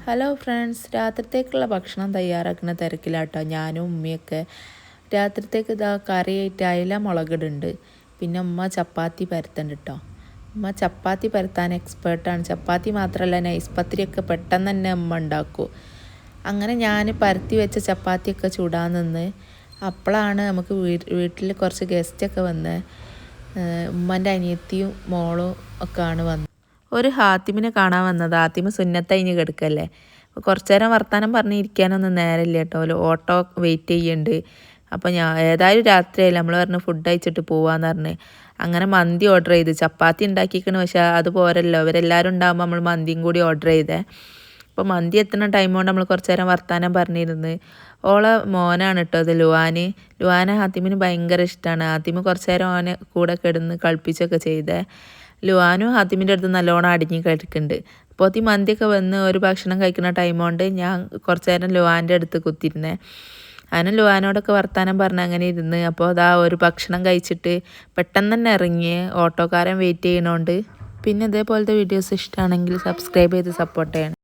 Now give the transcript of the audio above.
Hello friends, രാത്രിത്തേക്കുള്ള ഭക്ഷണം തയ്യാറാക്കുന്ന തിരക്കിലാട്ടോ ഞാനും ഉമ്മയൊക്കെ. രാത്രിത്തേക്ക് ഇതാ കറിയായിട്ട് അയില മുളകിടുന്നുണ്ട്. പിന്നെ ഉമ്മ ചപ്പാത്തി പരത്തുന്നുണ്ട് കേട്ടോ. ഉമ്മ ചപ്പാത്തി പരത്താൻ എക്സ്പേർട്ടാണ്. ചപ്പാത്തി മാത്രമല്ല, നൈസ് പത്തിരിയൊക്കെ പെട്ടെന്ന് തന്നെ ഉമ്മ ഉണ്ടാക്കും. അങ്ങനെ ഞാൻ പരത്തി വെച്ച ചപ്പാത്തിയൊക്കെ ചൂടാൻ നിന്ന് അപ്പോഴാണ് നമുക്ക് വീട്ടിൽ കുറച്ച് ഗസ്റ്റൊക്കെ വന്ന് ഉമ്മൻ്റെ അനിയത്തിയും മോളും ഒക്കെ ആണ് വന്നത്. ഒരു ഹാത്തിമിനെ കാണാൻ വന്നത്. ഹാത്തിമ് സുന്നത്തഴിഞ്ഞ് കിടക്കല്ലേ. അപ്പോൾ കുറച്ച് നേരം വർത്താനം പറഞ്ഞിരിക്കാനൊന്നും നേരമില്ല കേട്ടോ. ഓട്ടോ വെയിറ്റ് ചെയ്യുന്നുണ്ട്. അപ്പോൾ ഏതായാലും രാത്രിയായില്ല, നമ്മൾ പറഞ്ഞ് ഫുഡ് കഴിച്ചിട്ട് പോവാന്ന് പറഞ്ഞ് അങ്ങനെ മന്തി ഓർഡർ ചെയ്ത്. ചപ്പാത്തി ഉണ്ടാക്കിക്കണ്, പക്ഷേ അത് പോരല്ലോ, ഇവരെല്ലാവരും ഉണ്ടാകുമ്പോൾ നമ്മൾ മന്തിയും കൂടി ഓർഡർ ചെയ്തേ. അപ്പോൾ മന്തി എത്തുന്ന ടൈം കൊണ്ട് നമ്മൾ കുറച്ച് നേരം വർത്താനം പറഞ്ഞിരുന്ന്. ഓളെ മോനാണ് കേട്ടോ അത്, ലുവാന ഹാത്തിമിന് ഭയങ്കര ഇഷ്ടമാണ്. ഹാത്തിമ് കുറച്ച് നേരം ഓനെ കൂടെ കിടന്ന് കളിപ്പിച്ചൊക്കെ ചെയ്തേ. ലുവാനും ഹാത്തിമിൻ്റെ അടുത്ത് നല്ലോണം അടിഞ്ഞ് കഴിക്കുന്നുണ്ട്. അപ്പോൾ ഈ മന്തിയൊക്കെ വന്ന് ഒരു ഭക്ഷണം കഴിക്കുന്ന ടൈം കൊണ്ട് ഞാൻ കുറച്ച് നേരം ലുവാൻ്റെ അടുത്ത് കുത്തിയിരുന്നേ. അങ്ങനെ ലുവാനോടൊക്കെ വർത്താനം പറഞ്ഞ് അങ്ങനെ ഇരുന്ന്. അപ്പോൾ അതാ ഒരു ഭക്ഷണം കഴിച്ചിട്ട് പെട്ടെന്ന് തന്നെ ഇറങ്ങി, ഓട്ടോക്കാരൻ വെയിറ്റ് ചെയ്യണോണ്ട്. പിന്നെ ഇതേപോലത്തെ വീഡിയോസ് ഇഷ്ടമാണെങ്കിൽ സബ്സ്ക്രൈബ് ചെയ്ത് സപ്പോർട്ട് ചെയ്യണം.